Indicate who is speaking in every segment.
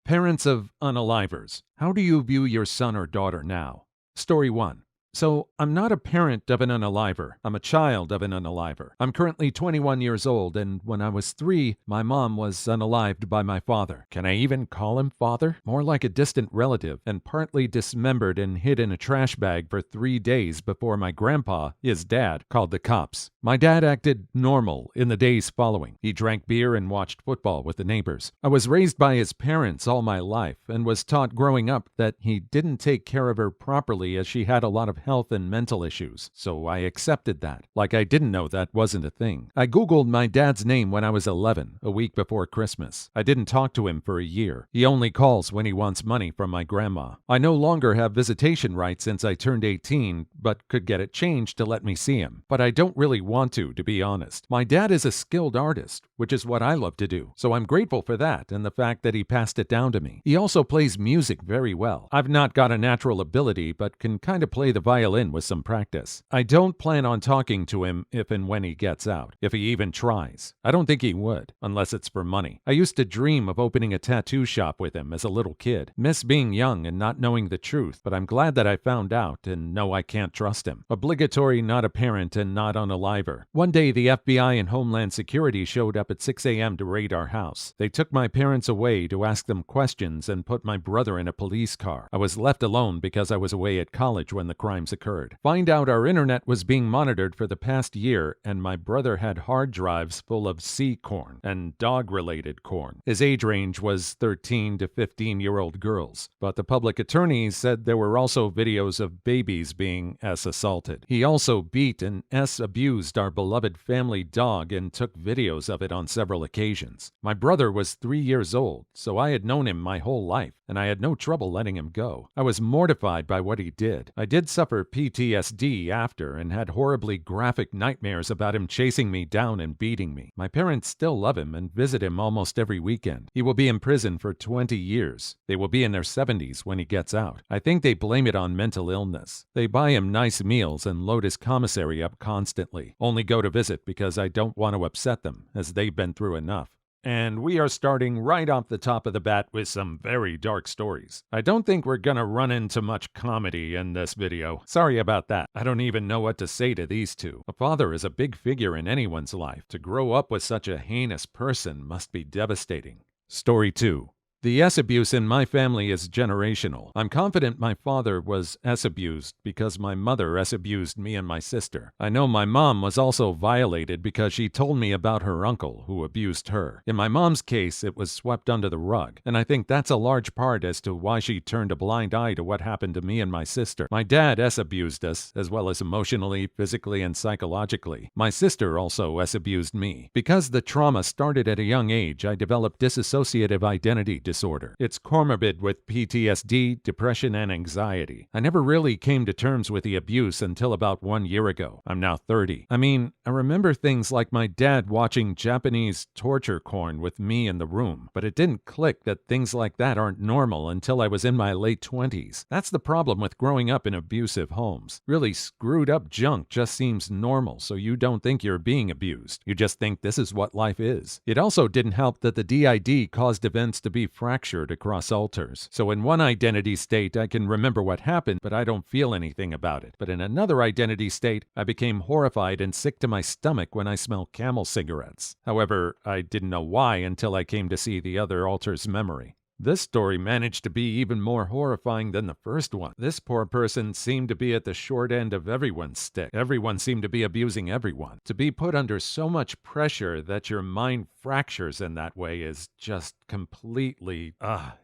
Speaker 1: Parents of unalivers, how do you view your son or daughter now? Story 1. So, I'm not a parent of an unaliver. I'm a child of an unaliver. I'm currently 21 years old, and when I was 3, my mom was unalived by my father. Can I even call him father? More like a distant relative, and partly dismembered and hid in a trash bag for 3 days before my grandpa, his dad, called the cops. My dad acted normal in the days following. He drank beer and watched football with the neighbors. I was raised by his parents all my life, and was taught growing up that he didn't take care of her properly as she had a lot of health and mental issues, so I accepted that, like I didn't know that wasn't a thing. I googled my dad's name when I was 11, a week before Christmas. I didn't talk to him for a year. He only calls when he wants money from my grandma. I no longer have visitation rights since I turned 18, but could get it changed to let me see him. But I don't really want to be honest. My dad is a skilled artist, which is what I love to do, so I'm grateful for that and the fact that he passed it down to me. He also plays music very well. I've not got a natural ability, but can kind of play the violin with some practice. I don't plan on talking to him if and when he gets out, if he even tries. I don't think he would, unless it's for money. I used to dream of opening a tattoo shop with him as a little kid. Miss being young and not knowing the truth, but I'm glad that I found out and know I can't trust him. Obligatory, not a parent, and not unaliver. One day, the FBI and Homeland Security showed up at 6 a.m. to raid our house. They took my parents away to ask them questions and put my brother in a police car. I was left alone because I was away at college when the crimes occurred. Find out our internet was being monitored for the past year, and my brother had hard drives full of sea corn and dog-related corn. His age range was 13 to 15-year-old girls, but the public attorney said there were also videos of babies being assaulted. He also beat and abused our beloved family dog and took videos of it on several occasions. My brother was 3 years old, so I had known him my whole life, and I had no trouble letting him go. I was mortified by what he did. I did suffer PTSD after and had horribly graphic nightmares about him chasing me down and beating me. My parents still love him and visit him almost every weekend. He will be in prison for 20 years. They will be in their 70s when he gets out. I think they blame it on mental illness. They buy him nice meals and load his commissary up constantly. Only go to visit because I don't want to upset them, as they've been through enough. And we are starting right off the top of the bat with some very dark stories. I don't think we're gonna run into much comedy in this video. Sorry about that. I don't even know what to say to these two. A father is a big figure in anyone's life. To grow up with such a heinous person must be devastating. Story 2. The S-abuse in my family is generational. I'm confident my father was S-abused because my mother S-abused me and my sister. I know my mom was also violated because she told me about her uncle who abused her. In my mom's case, it was swept under the rug, and I think that's a large part as to why she turned a blind eye to what happened to me and my sister. My dad S-abused us, as well as emotionally, physically, and psychologically. My sister also S-abused me. Because the trauma started at a young age, I developed dissociative identity disorder. It's comorbid with PTSD, depression, and anxiety. I never really came to terms with the abuse until about 1 year ago. I'm now 30. I remember things like my dad watching Japanese torture porn with me in the room, but it didn't click that things like that aren't normal until I was in my late 20s. That's the problem with growing up in abusive homes. Really screwed up junk just seems normal, so you don't think you're being abused. You just think this is what life is. It also didn't help that the DID caused events to be fractured across alters. So in one identity state, I can remember what happened, but I don't feel anything about it. But in another identity state, I became horrified and sick to my stomach when I smelled Camel cigarettes. However, I didn't know why until I came to see the other alter's memory. This story managed to be even more horrifying than the first one. This poor person seemed to be at the short end of everyone's stick. Everyone seemed to be abusing everyone. To be put under so much pressure that your mind fractures in that way is just completely,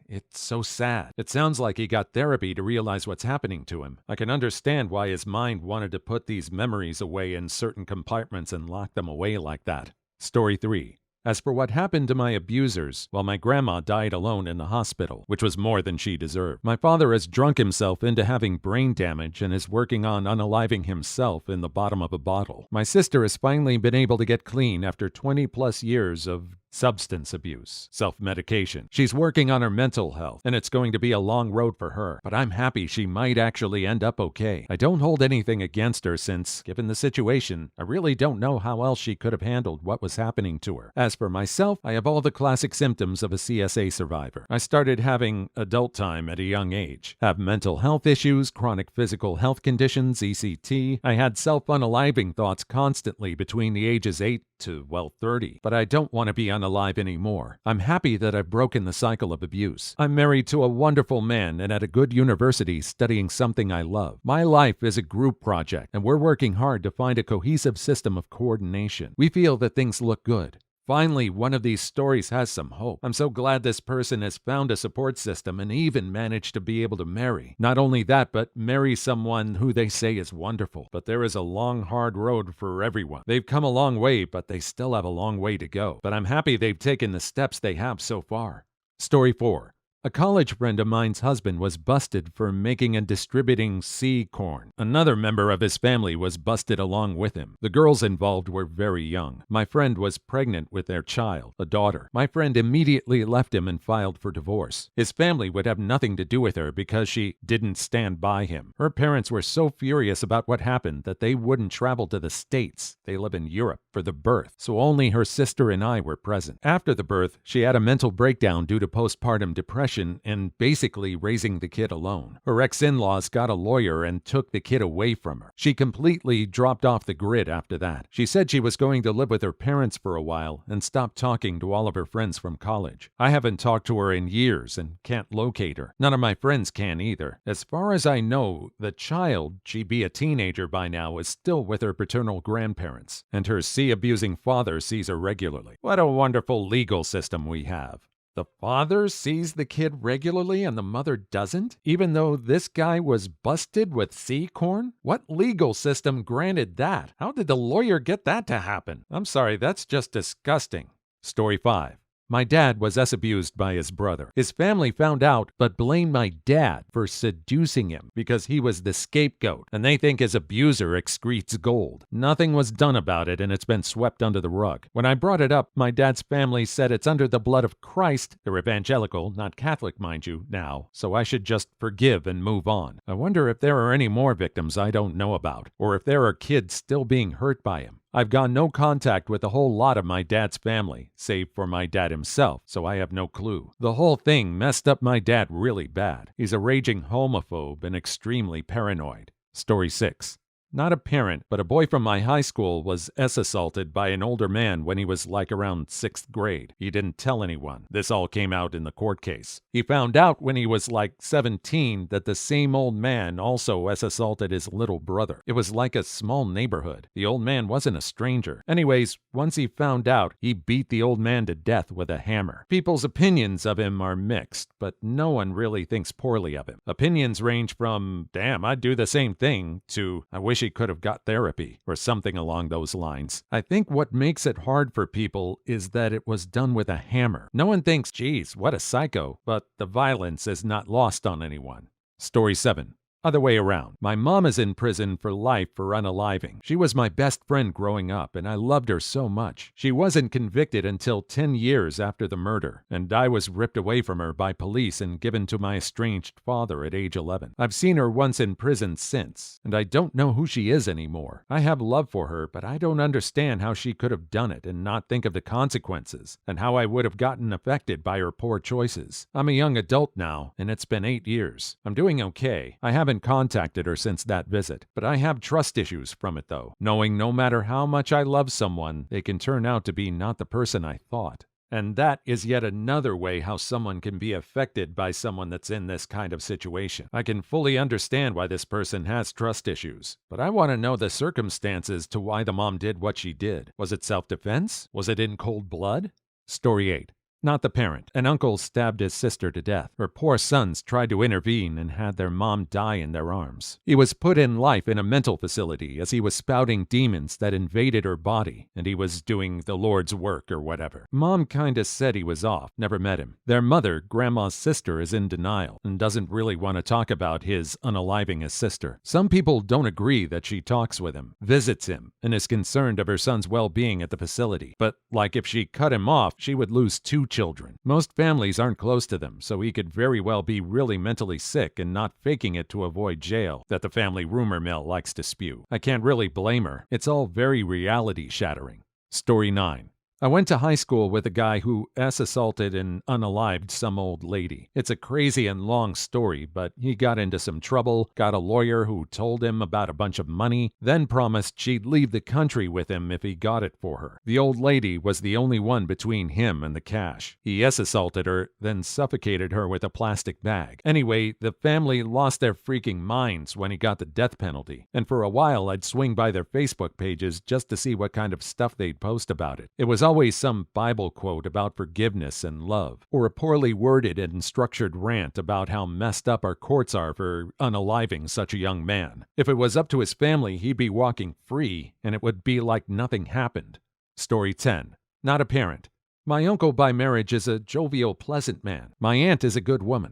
Speaker 1: it's so sad. It sounds like he got therapy to realize what's happening to him. I can understand why his mind wanted to put these memories away in certain compartments and lock them away like that. Story 3. As for what happened to my abusers, well, my grandma died alone in the hospital, which was more than she deserved. My father has drunk himself into having brain damage and is working on unaliving himself in the bottom of a bottle. My sister has finally been able to get clean after 20 plus years of Substance abuse, self-medication. She's working on her mental health, and it's going to be a long road for her, but I'm happy she might actually end up okay. I don't hold anything against her since, given the situation, I really don't know how else she could have handled what was happening to her. As for myself, I have all the classic symptoms of a CSA survivor. I started having adult time at a young age, have mental health issues, chronic physical health conditions, ECT. I had self-unaliving thoughts constantly between the ages 8 to, 30, but I don't want to be unalive anymore. I'm happy that I've broken the cycle of abuse. I'm married to a wonderful man and at a good university studying something I love. My life is a group project, and we're working hard to find a cohesive system of coordination. We feel that things look good. Finally, one of these stories has some hope. I'm so glad this person has found a support system and even managed to be able to marry. Not only that, but marry someone who they say is wonderful. But there is a long, hard road for everyone. They've come a long way, but they still have a long way to go. But I'm happy they've taken the steps they have so far. Story 4. A college friend of mine's husband was busted for making and distributing seed corn. Another member of his family was busted along with him. The girls involved were very young. My friend was pregnant with their child, a daughter. My friend immediately left him and filed for divorce. His family would have nothing to do with her because she didn't stand by him. Her parents were so furious about what happened that they wouldn't travel to the States. They live in Europe for the birth, so only her sister and I were present. After the birth, she had a mental breakdown due to postpartum depression and basically raising the kid alone. Her ex-in-laws got a lawyer and took the kid away from her. She completely dropped off the grid after that. She said she was going to live with her parents for a while and stopped talking to all of her friends from college. I haven't talked to her in years and can't locate her. None of my friends can either. As far as I know, the child, she'd be a teenager by now, is still with her paternal grandparents, and her abusing father sees her regularly. What a wonderful legal system we have. The father sees the kid regularly and the mother doesn't? Even though this guy was busted with seed corn? What legal system granted that? How did the lawyer get that to happen? I'm sorry, that's just disgusting. Story 5. My dad was abused by his brother. His family found out, but blamed my dad for seducing him because he was the scapegoat, and they think his abuser excretes gold. Nothing was done about it, and it's been swept under the rug. When I brought it up, my dad's family said it's under the blood of Christ. They're evangelical, not Catholic, mind you, now, so I should just forgive and move on. I wonder if there are any more victims I don't know about, or if there are kids still being hurt by him. I've got no contact with a whole lot of my dad's family, save for my dad himself, so I have no clue. The whole thing messed up my dad really bad. He's a raging homophobe and extremely paranoid. Story 6. Not a parent, but a boy from my high school was assaulted by an older man when he was like around 6th grade. He didn't tell anyone. This all came out in the court case. He found out when he was like 17 that the same old man also assaulted his little brother. It was like a small neighborhood. The old man wasn't a stranger. Anyways, once he found out, he beat the old man to death with a hammer. People's opinions of him are mixed, but no one really thinks poorly of him. Opinions range from, damn, I'd do the same thing, to, I wish he could have got therapy, or something along those lines. I think what makes it hard for people is that it was done with a hammer. No one thinks, geez, what a psycho, but the violence is not lost on anyone. Story 7. Other way around. My mom is in prison for life for unaliving. She was my best friend growing up, and I loved her so much. She wasn't convicted until 10 years after the murder, and I was ripped away from her by police and given to my estranged father at age 11. I've seen her once in prison since, and I don't know who she is anymore. I have love for her, but I don't understand how she could have done it and not think of the consequences, and how I would have gotten affected by her poor choices. I'm a young adult now, and it's been 8 years. I'm doing okay. I haven't contacted her since that visit, but I have trust issues from it though, knowing no matter how much I love someone, they can turn out to be not the person I thought. And that is yet another way how someone can be affected by someone that's in this kind of situation. I can fully understand why this person has trust issues, but I want to know the circumstances to why the mom did what she did. Was it self-defense? Was it in cold blood? Story 8. Not the parent. An uncle stabbed his sister to death. Her poor sons tried to intervene and had their mom die in their arms. He was put in life in a mental facility as he was spouting demons that invaded her body, and he was doing the Lord's work or whatever. Mom kinda said he was off, never met him. Their mother, Grandma's sister, is in denial and doesn't really want to talk about his unaliving his sister. Some people don't agree that she talks with him, visits him, and is concerned of her son's well-being at the facility. But like if she cut him off, she would lose 2 children. Most families aren't close to them, so he could very well be really mentally sick and not faking it to avoid jail that the family rumor mill likes to spew. I can't really blame her. It's all very reality-shattering. Story 9. I went to high school with a guy who assaulted and unalived some old lady. It's a crazy and long story, but he got into some trouble, got a lawyer who told him about a bunch of money, then promised she'd leave the country with him if he got it for her. The old lady was the only one between him and the cash. He assaulted her, then suffocated her with a plastic bag. Anyway, the family lost their freaking minds when he got the death penalty, and for a while I'd swing by their Facebook pages just to see what kind of stuff they'd post about it. It was always some Bible quote about forgiveness and love, or a poorly worded and structured rant about how messed up our courts are for unaliving such a young man. If it was up to his family, he'd be walking free, and it would be like nothing happened. Story 10. Not a parent. My uncle by marriage is a jovial, pleasant man. My aunt is a good woman.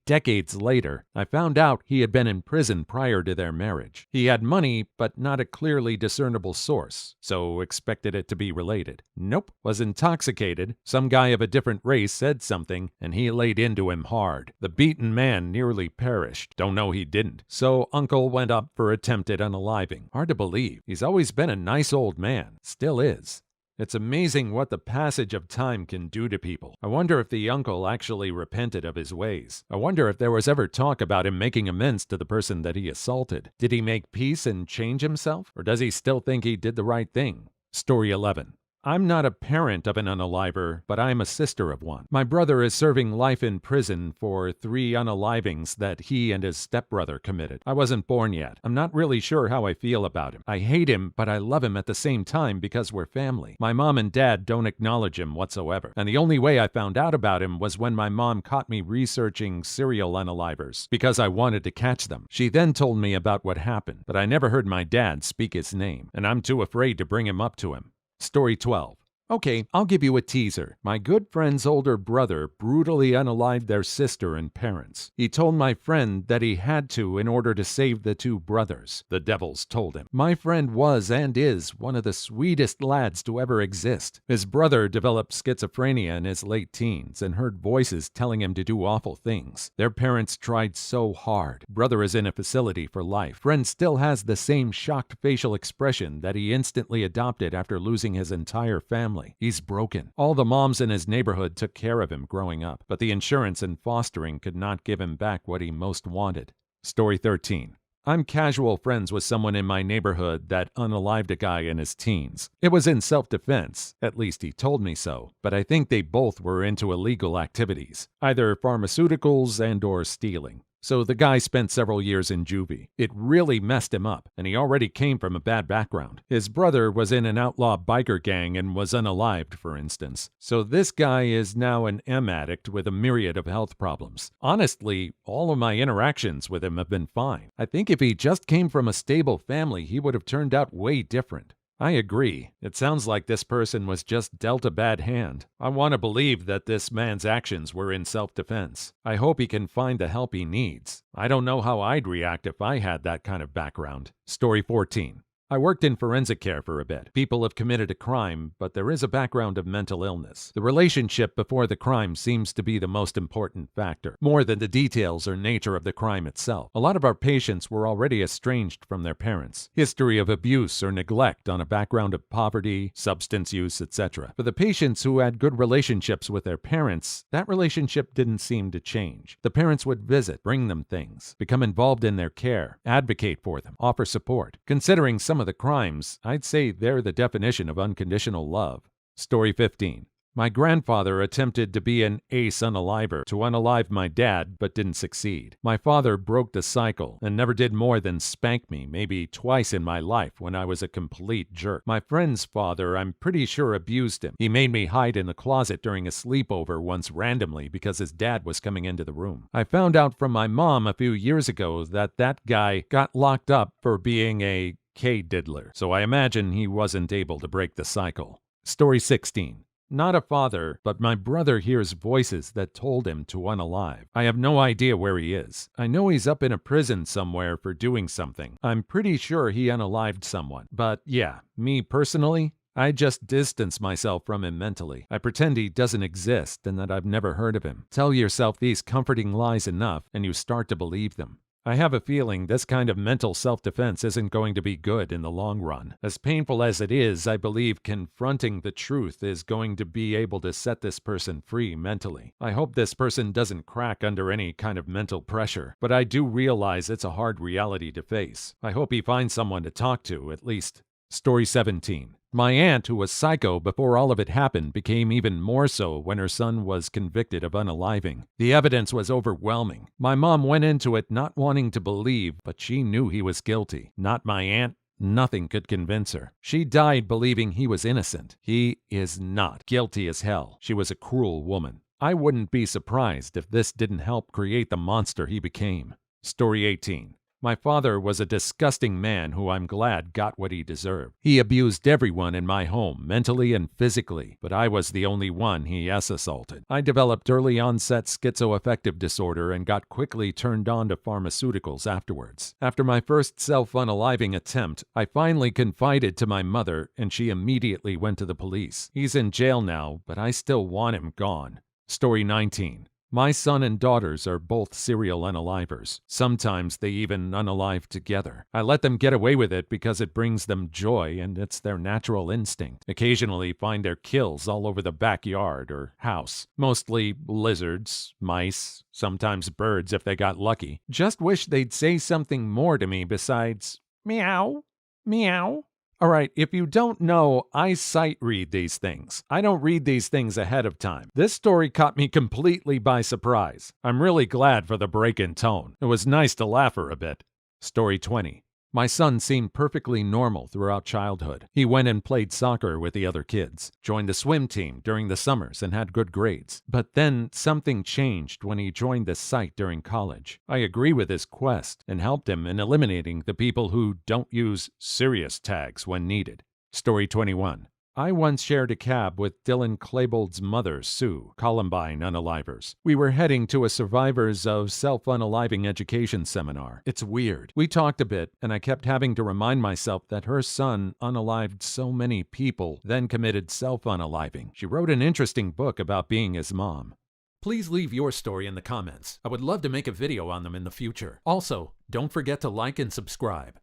Speaker 1: Decades later, I found out he had been in prison prior to their marriage. He had money, but not a clearly discernible source, so expected it to be related. Nope. Was intoxicated. Some guy of a different race said something, and he laid into him hard. The beaten man nearly perished. Don't know he didn't. So uncle went up for attempted unaliving. Hard to believe. He's always been a nice old man. Still is. It's amazing what the passage of time can do to people. I wonder if the uncle actually repented of his ways. I wonder if there was ever talk about him making amends to the person that he assaulted. Did he make peace and change himself? Or does he still think he did the right thing? Story 11. I'm not a parent of an unaliver, but I'm a sister of one. My brother is serving life in prison for 3 unalivings that he and his stepbrother committed. I wasn't born yet. I'm not really sure how I feel about him. I hate him, but I love him at the same time because we're family. My mom and dad don't acknowledge him whatsoever. And the only way I found out about him was when my mom caught me researching serial unalivers because I wanted to catch them. She then told me about what happened, but I never heard my dad speak his name, and I'm too afraid to bring him up to him. Story 12. Okay, I'll give you a teaser. My good friend's older brother brutally unalived their sister and parents. He told my friend that he had to in order to save the 2 brothers. The devils told him. My friend was and is one of the sweetest lads to ever exist. His brother developed schizophrenia in his late teens and heard voices telling him to do awful things. Their parents tried so hard. Brother is in a facility for life. Friend still has the same shocked facial expression that he instantly adopted after losing his entire family. He's broken. All the moms in his neighborhood took care of him growing up, but the insurance and fostering could not give him back what he most wanted. Story 13. I'm casual friends with someone in my neighborhood that unalived a guy in his teens. It was in self-defense, at least he told me so, but I think they both were into illegal activities, either pharmaceuticals and/or stealing. So the guy spent several years in juvie. It really messed him up, and he already came from a bad background. His brother was in an outlaw biker gang and was unalived, for instance. So this guy is now an M addict with a myriad of health problems. Honestly, all of my interactions with him have been fine. I think if he just came from a stable family, he would have turned out way different. I agree. It sounds like this person was just dealt a bad hand. I want to believe that this man's actions were in self-defense. I hope he can find the help he needs. I don't know how I'd react if I had that kind of background. Story 14. I worked in forensic care for a bit. People have committed a crime, but there is a background of mental illness. The relationship before the crime seems to be the most important factor, more than the details or nature of the crime itself. A lot of our patients were already estranged from their parents. History of abuse or neglect on a background of poverty, substance use, etc. For the patients who had good relationships with their parents, that relationship didn't seem to change. The parents would visit, bring them things, become involved in their care, advocate for them, offer support. Considering some of the crimes, I'd say they're the definition of unconditional love. Story 15. My grandfather attempted to be an ace unaliver to unalive my dad, but didn't succeed. My father broke the cycle and never did more than spank me maybe twice in my life when I was a complete jerk. My friend's father, I'm pretty sure, abused him. He made me hide in the closet during a sleepover once randomly because his dad was coming into the room. I found out from my mom a few years ago that that guy got locked up for being a K-diddler, so I imagine he wasn't able to break the cycle. Story 16. Not a father, but my brother hears voices that told him to unalive. I have no idea where he is. I know he's up in a prison somewhere for doing something. I'm pretty sure he unalived someone. But yeah, me personally, I just distance myself from him mentally. I pretend he doesn't exist and that I've never heard of him. Tell yourself these comforting lies enough and you start to believe them. I have a feeling this kind of mental self-defense isn't going to be good in the long run. As painful as it is, I believe confronting the truth is going to be able to set this person free mentally. I hope this person doesn't crack under any kind of mental pressure, but I do realize it's a hard reality to face. I hope he finds someone to talk to, at least. Story 17. My aunt, who was psycho before all of it happened, became even more so when her son was convicted of unaliving. The evidence was overwhelming. My mom went into it not wanting to believe, but she knew he was guilty. Not my aunt. Nothing could convince her. She died believing he was innocent. He is not. Guilty as hell. She was a cruel woman. I wouldn't be surprised if this didn't help create the monster he became. Story 18. My father was a disgusting man who I'm glad got what he deserved. He abused everyone in my home, mentally and physically, but I was the only one he assaulted. I developed early-onset schizoaffective disorder and got quickly turned on to pharmaceuticals afterwards. After my first self-unaliving attempt, I finally confided to my mother, and she immediately went to the police. He's in jail now, but I still want him gone. Story 19. My son and daughters are both serial unalivers. Sometimes they even unalive together. I let them get away with it because it brings them joy and it's their natural instinct. Occasionally find their kills all over the backyard or house. Mostly lizards, mice, sometimes birds if they got lucky. Just wish they'd say something more to me besides meow, meow. All right, if you don't know, I sight read these things. I don't read these things ahead of time. This story caught me completely by surprise. I'm really glad for the break in tone. It was nice to laugh her a bit. Story 20. My son seemed perfectly normal throughout childhood. He went and played soccer with the other kids, joined the swim team during the summers, and had good grades. But then something changed when he joined the site during college. I agree with his quest and helped him in eliminating the people who don't use serious tags when needed. Story 21. I once shared a cab with Dylan Klebold's mother, Sue, Columbine unalivers. We were heading to a survivors of self-unaliving education seminar. It's weird. We talked a bit, and I kept having to remind myself that her son unalived so many people, then committed self-unaliving. She wrote an interesting book about being his mom. Please leave your story in the comments. I would love to make a video on them in the future. Also, don't forget to like and subscribe.